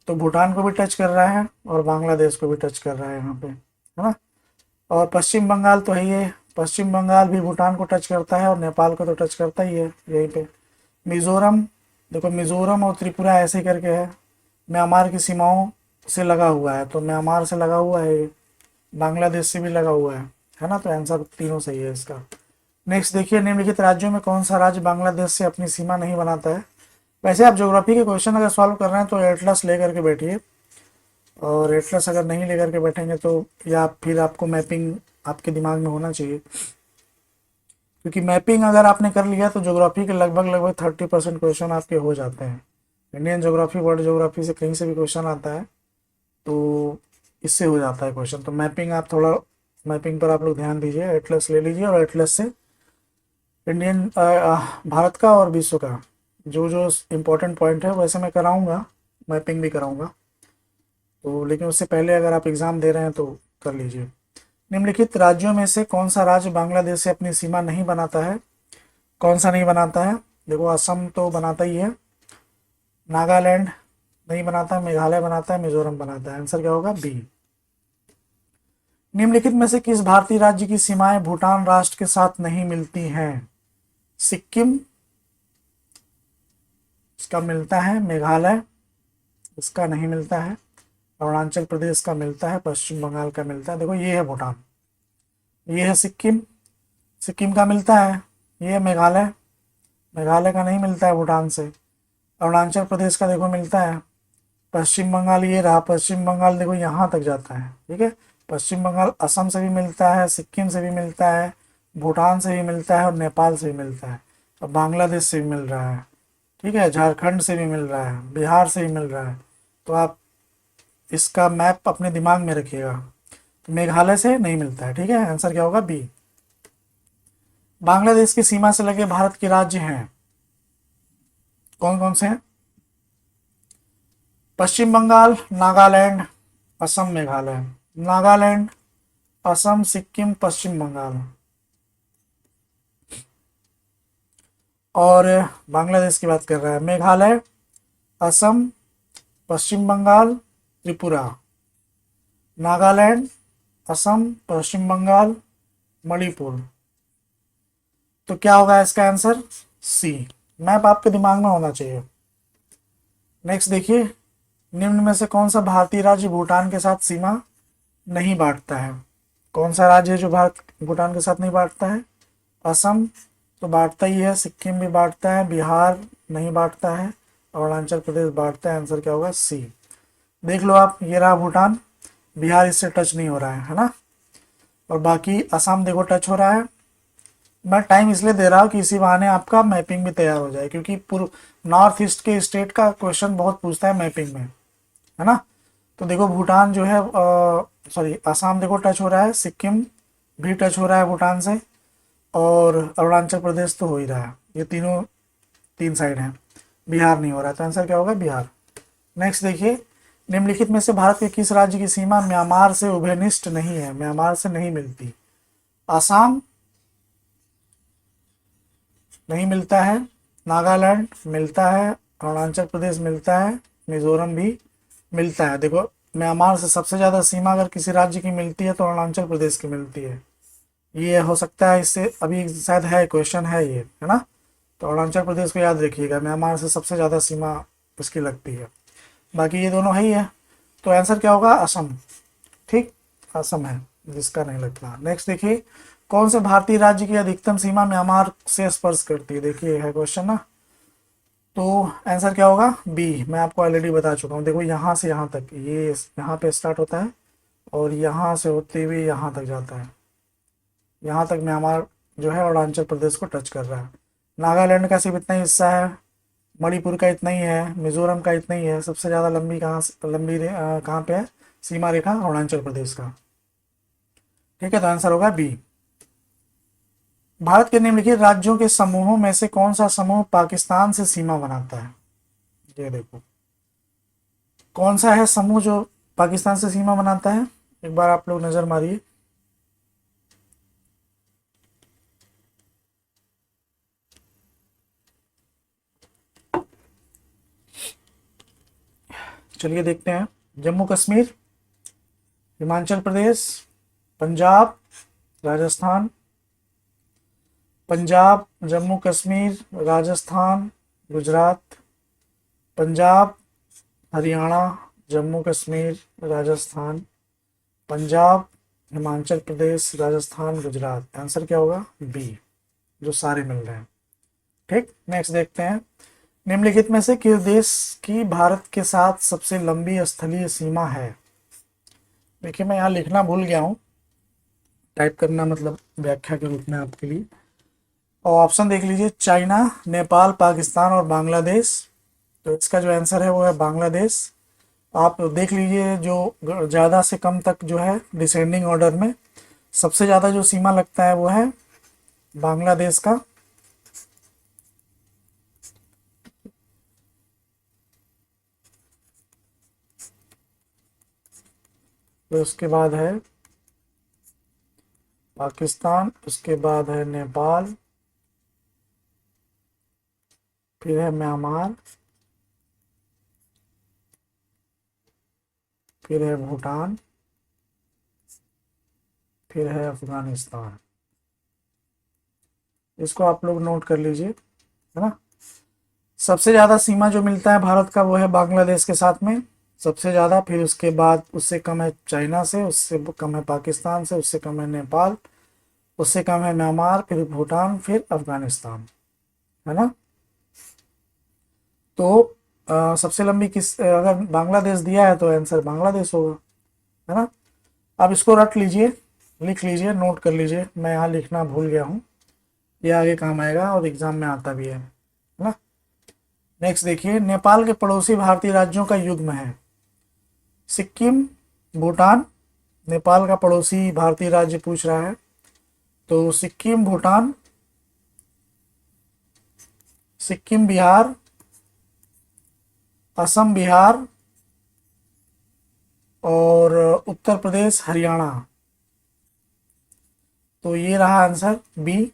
तो भूटान को भी टच कर रहा है और बांग्लादेश को भी टच कर रहा है यहाँ पे, है ना। और पश्चिम बंगाल तो है, ये पश्चिम बंगाल भी भूटान को टच करता है और नेपाल को तो टच करता ही है यहीं पे। मिजोरम, देखो मिजोरम और त्रिपुरा ऐसे करके है, म्यांमार की सीमाओं से लगा हुआ है, तो म्यांमार से लगा हुआ है, बांग्लादेश से भी लगा हुआ है ना। तो आंसर तीनों सही है इसका। नेक्स्ट देखिए, निम्नलिखित राज्यों में कौन सा राज्य बांग्लादेश से अपनी सीमा नहीं बनाता है। वैसे आप ज्योग्राफी के क्वेश्चन अगर सॉल्व कर रहे हैं तो एटलस लेकर के बैठिए, और एटलस अगर नहीं लेकर के बैठेंगे तो, या फिर आपको मैपिंग आपके दिमाग में होना चाहिए, क्योंकि मैपिंग अगर आपने कर लिया तो ज्योग्राफी के लगभग लगभग 30% क्वेश्चन आपके हो जाते हैं। इंडियन ज्योग्राफी, वर्ल्ड ज्योग्राफी से कहीं से भी क्वेश्चन आता है तो इससे हो जाता है क्वेश्चन। तो मैपिंग आप थोड़ा, मैपिंग पर आप लोग ध्यान दीजिए, एटलस ले लीजिए और एटलस से इंडियन भारत का और विश्व का जो जो इम्पोर्टेंट पॉइंट है वैसे मैं कराऊंगा, मैपिंग भी कराऊंगा। तो लेकिन उससे पहले अगर आप एग्ज़ाम दे रहे हैं तो कर लीजिए। निम्नलिखित राज्यों में से कौन सा राज्य बांग्लादेश से अपनी सीमा नहीं बनाता है। कौन सा नहीं बनाता है, देखो असम तो बनाता ही है, नागालैंड नहीं बनाता, मेघालय बनाता है, मिजोरम बनाता है। आंसर क्या होगा, बी। निम्नलिखित में से किस भारतीय राज्य की सीमाएं भूटान राष्ट्र के साथ नहीं मिलती हैं। सिक्किम, इसका मिलता है मेघालय, इसका नहीं मिलता है। अरुणाचल प्रदेश का मिलता है, पश्चिम बंगाल का मिलता है। देखो ये है भूटान, ये है सिक्किम, सिक्किम का मिलता है। ये है मेघालय, मेघालय का नहीं मिलता है भूटान से। अरुणाचल प्रदेश का देखो मिलता है। पश्चिम बंगाल ये रहा, पश्चिम बंगाल देखो यहाँ तक जाता है, ठीक है। पश्चिम बंगाल असम से भी मिलता है, सिक्किम से भी मिलता है, भूटान से भी मिलता है और नेपाल से भी मिलता है, और बांग्लादेश से भी मिल रहा है, ठीक है। झारखंड से भी मिल रहा है, बिहार से भी मिल रहा है। तो आप इसका मैप अपने दिमाग में रखिएगा। तो मेघालय से नहीं मिलता है, ठीक है। आंसर क्या होगा? बी। बांग्लादेश की सीमा से लगे भारत के राज्य हैं, कौन कौन से हैं? पश्चिम बंगाल, नागालैंड, असम, मेघालय। नागालैंड, असम, सिक्किम, पश्चिम बंगाल। और बांग्लादेश की बात कर रहा है, मेघालय, असम, पश्चिम बंगाल, त्रिपुरा। नागालैंड, असम, पश्चिम बंगाल, मणिपुर। तो क्या होगा इसका आंसर? सी। मैप आपके दिमाग में होना चाहिए। नेक्स्ट देखिए, निम्न में से कौन सा भारतीय राज्य भूटान के साथ सीमा नहीं बांटता है? कौन सा राज्य है जो भारत भूटान के साथ नहीं बांटता है? असम तो बांटता ही है, सिक्किम भी बांटता है, बिहार नहीं बांटता है, अरुणाचल प्रदेश बांटता है। आंसर क्या होगा? सी। देख लो आप, ये रहा भूटान, बिहार इससे टच नहीं हो रहा है ना। और बाकी असम देखो टच हो रहा है। मैं टाइम इसलिए दे रहा हूँ कि इसी बहाने आपका मैपिंग भी तैयार हो जाए, क्योंकि पूर्व नॉर्थ ईस्ट के स्टेट का क्वेश्चन बहुत पूछता है मैपिंग में, है ना। तो देखो भूटान जो है, सॉरी असम देखो टच हो रहा है, सिक्किम भी टच हो रहा है भूटान से, और अरुणाचल प्रदेश तो हो ही रहा है। ये तीनों तीन साइड हैं, बिहार नहीं हो रहा है। तो आंसर क्या होगा? बिहार। नेक्स्ट देखिए, निम्नलिखित में से भारत के किस राज्य की सीमा म्यांमार से उभयनिष्ठ नहीं है, म्यांमार से नहीं मिलती? आसाम नहीं मिलता है, नागालैंड मिलता है, अरुणाचल प्रदेश मिलता है, मिजोरम भी मिलता है। देखो म्यांमार से सबसे ज़्यादा सीमा अगर किसी राज्य की मिलती है तो अरुणाचल प्रदेश की मिलती है। ये हो सकता है, इससे अभी शायद है क्वेश्चन है ये, है ना। तो अरुणाचल प्रदेश को याद रखिएगा, म्यांमार से सबसे ज़्यादा सीमा इसकी लगती है। बाकी ये दोनों है ही है। तो आंसर क्या होगा? असम। ठीक, असम है जिसका नहीं लगता। नेक्स्ट देखिए, कौन से भारतीय राज्य की अधिकतम सीमा म्यांमार से स्पर्श करती है? देखिए है क्वेश्चन ना। तो आंसर क्या होगा? बी। मैं आपको ऑलरेडी बता चुका हूँ। देखो यहाँ से यहाँ तक, ये यहाँ पे स्टार्ट होता है और यहाँ से होते हुए यहाँ तक जाता है। यहाँ तक म्यांमार जो है अरुणाचल प्रदेश को टच कर रहा है। नागालैंड का सिर्फ इतना ही हिस्सा है, मणिपुर का इतना ही है, मिजोरम का इतना ही है। सबसे ज़्यादा लंबी कहाँ पे है सीमा रेखा? अरुणाचल प्रदेश का। ठीक है, तो आंसर होगा बी। भारत के निम्नलिखित राज्यों के समूहों में से कौन सा समूह पाकिस्तान से सीमा बनाता है? ये देखो कौन सा है समूह जो पाकिस्तान से सीमा बनाता है, एक बार आप लोग नजर मारिए। चलिए देखते हैं। जम्मू कश्मीर, हिमाचल प्रदेश, पंजाब, राजस्थान। पंजाब, जम्मू कश्मीर, राजस्थान, गुजरात। पंजाब, हरियाणा, जम्मू कश्मीर, राजस्थान। पंजाब, हिमाचल प्रदेश, राजस्थान, गुजरात। आंसर क्या होगा? बी, जो सारे मिल रहे हैं। ठीक, नेक्स्ट देखते हैं। निम्नलिखित में से किस देश की भारत के साथ सबसे लंबी स्थलीय सीमा है? देखिए मैं यहाँ लिखना भूल गया हूँ, टाइप करना मतलब व्याख्या के रूप में आपके लिए। और ऑप्शन देख लीजिए, चाइना, नेपाल, पाकिस्तान और बांग्लादेश। तो इसका जो आंसर है वो है बांग्लादेश। आप देख लीजिए, जो ज़्यादा से कम तक जो है डिसेंडिंग ऑर्डर में सबसे ज़्यादा जो सीमा लगता है वो है बांग्लादेश का। तो उसके बाद है पाकिस्तान, उसके बाद है नेपाल, फिर है म्यांमार, फिर है भूटान, फिर है अफगानिस्तान। इसको आप लोग नोट कर लीजिए, है ना। सबसे ज़्यादा सीमा जो मिलता है भारत का वो है बांग्लादेश के साथ में, सबसे ज़्यादा। फिर उसके बाद उससे कम है चाइना से, उससे कम है पाकिस्तान से, उससे कम है नेपाल, उससे कम है म्यांमार, फिर भूटान, फिर अफगानिस्तान, है ना। तो सबसे लंबी अगर बांग्लादेश दिया है तो आंसर बांग्लादेश होगा, है ना। अब इसको रख लीजिए, लिख लीजिए, नोट कर लीजिए, मैं यहाँ लिखना भूल गया हूँ, ये आगे काम आएगा और एग्जाम में आता भी है ना। नेक्स्ट देखिए, नेपाल के पड़ोसी भारतीय राज्यों का युग्म है। सिक्किम, भूटान, नेपाल का पड़ोसी भारतीय राज्य पूछ रहा है, तो सिक्किम, भूटान, सिक्किम, बिहार, असम, बिहार और उत्तर प्रदेश, हरियाणा। तो ये रहा आंसर बी,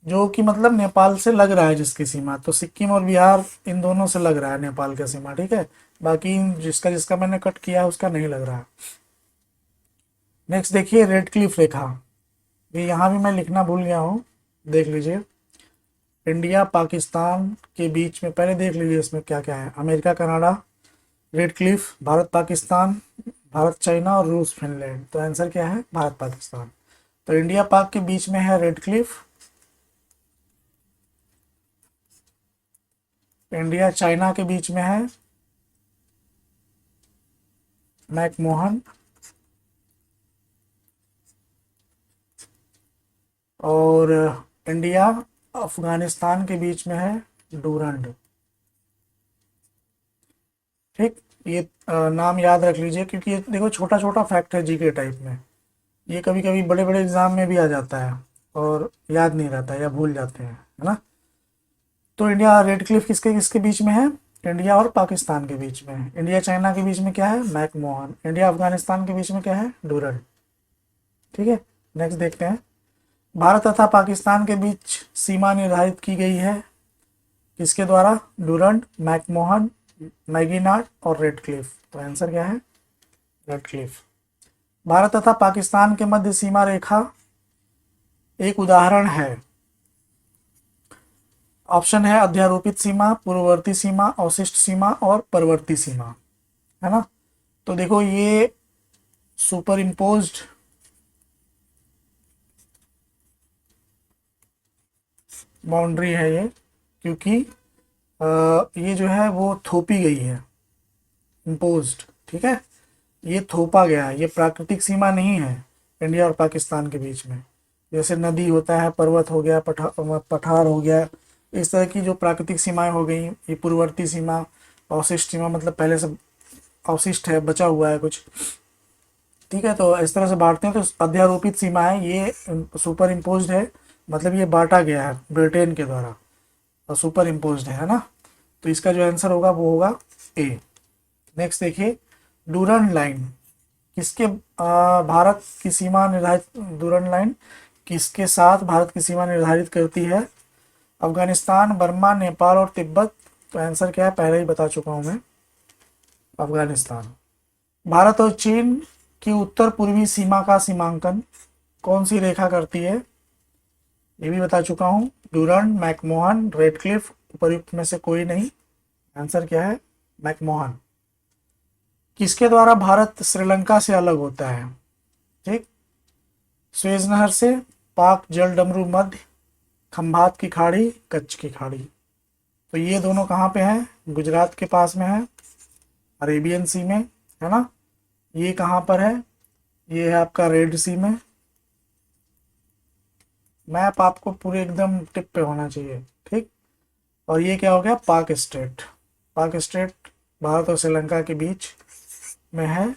जो कि मतलब नेपाल से लग रहा है जिसकी सीमा, तो सिक्किम और बिहार इन दोनों से लग रहा है नेपाल का सीमा, ठीक है। बाकी जिसका जिसका मैंने कट किया है उसका नहीं लग रहा है। नेक्स्ट देखिए, रेड क्लिफ रेखा, ये यहाँ भी मैं लिखना भूल गया हूँ, देख लीजिए। इंडिया पाकिस्तान के बीच में, पहले देख लीजिए इसमें क्या क्या है। America Canada, red Cliff, Bharat Pakistan, Bharat China और रूस फिनलैंड। तो आंसर क्या है, भारत पाकिस्तान। तो इंडिया पाक के बीच में है रेड क्लिफ, इंडिया चाइना के बीच में है मैकमोहन, और इंडिया अफगानिस्तान के बीच में है डूरंड। ठीक, ये नाम याद रख लीजिए, क्योंकि ये देखो छोटा छोटा फैक्ट है जीके टाइप में, ये कभी कभी बड़े बड़े एग्जाम में भी आ जाता है और याद नहीं रहता है या भूल जाते हैं, है ना। तो इंडिया रेड क्लिफ किसके किसके बीच में है, इंडिया और पाकिस्तान के बीच में है। इंडिया चाइना के बीच में क्या है, मैकमोहन। इंडिया अफगानिस्तान के बीच में क्या है, डूरंड। ठीक है, नेक्स्ट देखते हैं। भारत तथा पाकिस्तान के बीच सीमा निर्धारित की गई है किसके द्वारा, डूरंड, मैकमोहन, मैगीनाट और रेड क्लिफ। तो आंसर क्या है, रेड क्लिफ। भारत तथा पाकिस्तान के मध्य सीमा रेखा एक उदाहरण है। ऑप्शन है अध्यारोपित सीमा, पूर्ववर्ती सीमा, अवशिष्ट सीमा और परवर्ती सीमा, है ना। तो देखो ये सुपर इम्पोज्ड बाउंड्री है ये, क्योंकि ये जो है वो थोपी गई है, इम्पोज्ड, ठीक है, ये थोपा गया है, ये प्राकृतिक सीमा नहीं है इंडिया और पाकिस्तान के बीच में। जैसे नदी होता है, पर्वत हो गया, पठार हो गया, इस तरह की जो प्राकृतिक सीमाएं हो गई, ये पूर्ववर्ती सीमा, अवशिष्ट सीमा मतलब पहले से अवशिष्ट है, बचा हुआ है कुछ, ठीक है। तो इस तरह से बांटते हैं, तो अध्यारोपित सीमा है ये, सुपर इम्पोज्ड है, मतलब ये बांटा गया है ब्रिटेन के द्वारा, और सुपर इम्पोज्ड है ना। तो इसका जो आंसर होगा वो होगा ए। नेक्स्ट देखिए, डूरंड लाइन किसके भारत की सीमा निर्धारित, डूरंड लाइन किसके साथ भारत की सीमा निर्धारित करती है, अफगानिस्तान, बर्मा, नेपाल और तिब्बत। तो आंसर क्या है, पहले ही बता चुका हूं मैं, अफगानिस्तान। भारत और चीन की उत्तर पूर्वी सीमा का सीमांकन कौन सी रेखा करती है, ये भी बता चुका हूं, डूरंड, मैकमोहन, रेडक्लिफ, उपयुक्त में से कोई नहीं। आंसर क्या है, मैकमोहन। किसके द्वारा भारत श्रीलंका से अलग होता है, ठीक, सुएज नहर से, पाक जल डमरू मध्य, खंभात की खाड़ी, कच्छ की खाड़ी। तो ये दोनों कहाँ पे हैं, गुजरात के पास में है, अरेबियन सी में, है ना। ये कहाँ पर है, ये है आपका रेड सी में। मैप आपको पूरे एकदम टिप पे होना चाहिए, ठीक। और ये क्या हो गया, पाक स्टेट, पाक स्टेट भारत और श्रीलंका के बीच में है,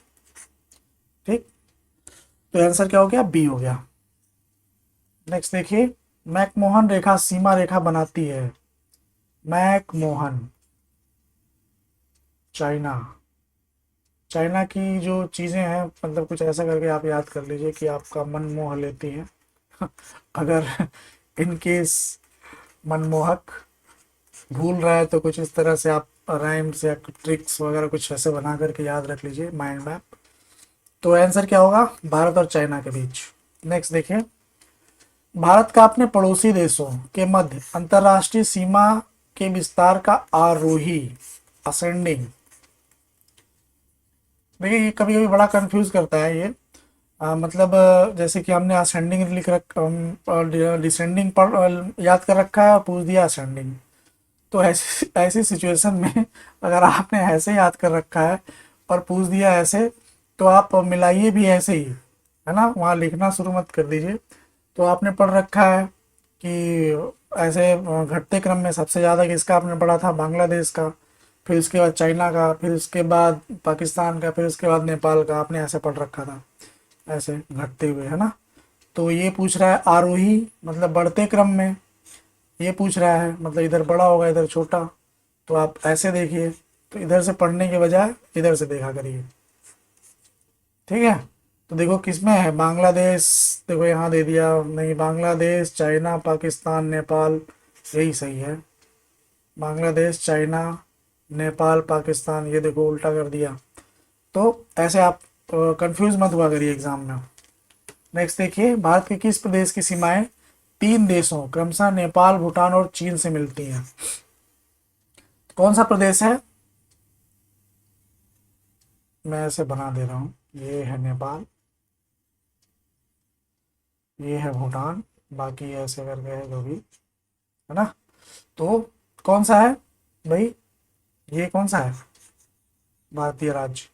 ठीक। तो आंसर क्या हो गया, बी हो गया। नेक्स्ट देखिए, मैकमोहन रेखा सीमा रेखा बनाती है, मैकमोहन, चाइना, चाइना की जो चीज़ें हैं, मतलब कुछ ऐसा करके आप याद कर लीजिए कि आपका मन मोह लेती हैं अगर इन केस मनमोहक भूल रहा है तो कुछ इस तरह से आप राइम्स या ट्रिक्स वगैरह कुछ ऐसे बना करके याद रख लीजिए, माइंड मैप। तो आंसर क्या होगा, भारत और चाइना के बीच। नेक्स्ट देखिए, भारत का अपने पड़ोसी देशों के मध्य अंतर्राष्ट्रीय सीमा के विस्तार का आरोही, असेंडिंग। देखिए ये कभी कभी बड़ा कंफ्यूज करता है ये। मतलब जैसे कि हमने असेंडिंग लिख रखा, डिसेंडिंग पर याद कर रखा है और पूछ दिया असेंडिंग। तो ऐसी ऐसी सिचुएशन में अगर आपने ऐसे याद कर रखा है और पूछ दिया ऐसे, तो आप मिलाइए भी ऐसे ही, है ना, वहाँ लिखना शुरू मत कर दीजिए। तो आपने पढ़ रखा है कि ऐसे घटते क्रम में सबसे ज़्यादा किसका आपने पढ़ा था, बांग्लादेश का, फिर उसके बाद चाइना का, फिर उसके बाद पाकिस्तान का, फिर उसके बाद नेपाल का, आपने ऐसे पढ़ रखा था, ऐसे घटते हुए, है ना। तो ये पूछ रहा है आरोही मतलब बढ़ते क्रम में, ये पूछ रहा है मतलब इधर बड़ा होगा इधर छोटा। तो आप ऐसे देखिए, तो इधर से पढ़ने के बजाय इधर से देखा करिए, ठीक है। तो देखो किसमें है, बांग्लादेश, देखो यहाँ दे दिया, नहीं बांग्लादेश, चाइना, पाकिस्तान, नेपाल, यही सही है। बांग्लादेश, चाइना, नेपाल, पाकिस्तान, ये देखो उल्टा कर दिया। तो ऐसे आप कंफ्यूज मत हुआ करिए एग्जाम में। नेक्स्ट देखिए, भारत के किस प्रदेश की सीमाएं तीन देशों क्रमशः नेपाल, भूटान और चीन से मिलती हैं? कौन सा प्रदेश है, मैं ऐसे बना दे रहा हूँ, ये है नेपाल, ये है भूटान, बाकी ऐसे करके है जो भी, है ना। तो कौन सा है भाई, ये कौन सा है, भारतीय राज्य?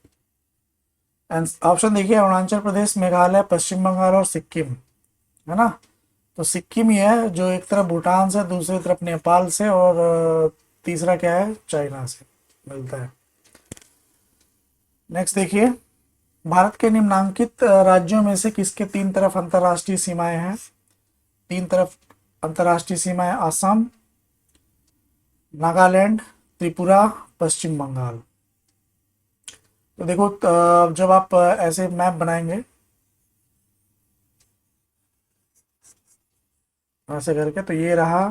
ऑप्शन देखिए, अरुणाचल प्रदेश, मेघालय, पश्चिम बंगाल और सिक्किम, है ना। तो सिक्किम ही है जो एक तरफ भूटान से, दूसरी तरफ नेपाल से, और तीसरा क्या है, चाइना से मिलता है। नेक्स्ट देखिए, भारत के निम्नांकित राज्यों में से किसके तीन तरफ अंतर्राष्ट्रीय सीमाएं हैं? तीन तरफ अंतर्राष्ट्रीय सीमाएं, असम, नागालैंड, त्रिपुरा, पश्चिम बंगाल। तो देखो जब आप ऐसे मैप बनाएंगे ऐसे करके, तो ये रहा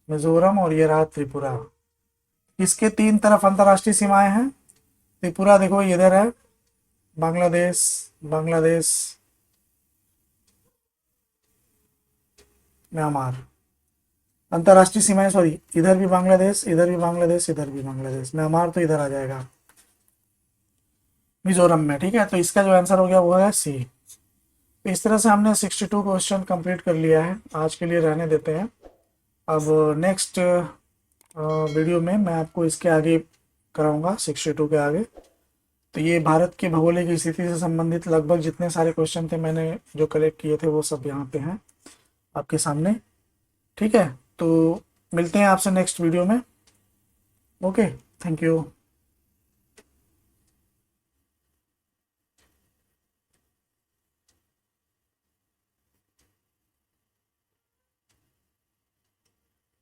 मिजोरम और ये रहा त्रिपुरा। किसके तीन तरफ अंतर्राष्ट्रीय सीमाएं हैं? त्रिपुरा देखो इधर है, बांग्लादेश, बांग्लादेश, म्यांमार। अंतर्राष्ट्रीय सीमाएं, सॉरी, इधर भी बांग्लादेश, इधर भी बांग्लादेश, इधर भी बांग्लादेश, म्यांमार तो इधर आ जाएगा मिजोरम में, ठीक है। तो इसका जो आंसर हो गया वो है सी। तो इस तरह से हमने 62 क्वेश्चन कंप्लीट कर लिया है, आज के लिए रहने देते हैं। अब नेक्स्ट वीडियो में मैं आपको इसके आगे कराऊंगा, 62 के आगे। तो ये भारत की भौगोलिक स्थिति से संबंधित लगभग जितने सारे क्वेश्चन थे मैंने जो कलेक्ट किए थे वो सब यहाँ पे हैं आपके सामने, ठीक है। तो मिलते हैं आपसे नेक्स्ट वीडियो में। Okay, thank you.